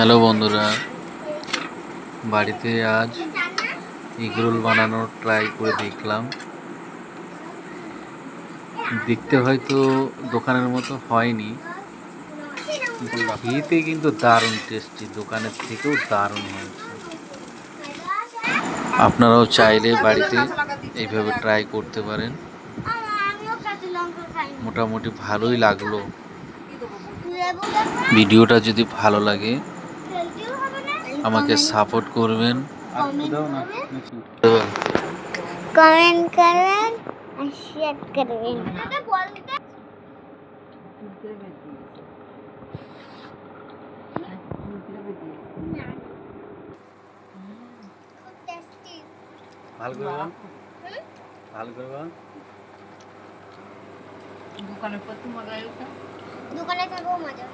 Hello বন্ধুরা, বাড়িতে আজ এগরোল বানানোর ট্রাই করে দেখলাম। দেখতে হয়তো দোকানের মতো হয়নি, খেতে কিন্তু দারুণ টেস্টি, দোকানের থেকেও দারুণ হয়েছে। আপনারাও চাইলে বাড়িতে এইভাবে ট্রাই করতে পারেন। মোটামুটি ভালোই লাগলো। ভিডিওটা যদি ভালো লাগে আমাকে সাপোর্ট করবেন, কমেন্ট করবেন আর শেয়ার করবেন। ভালো করবেন, ভালো করবেন। দোকানে থাকবো মজা।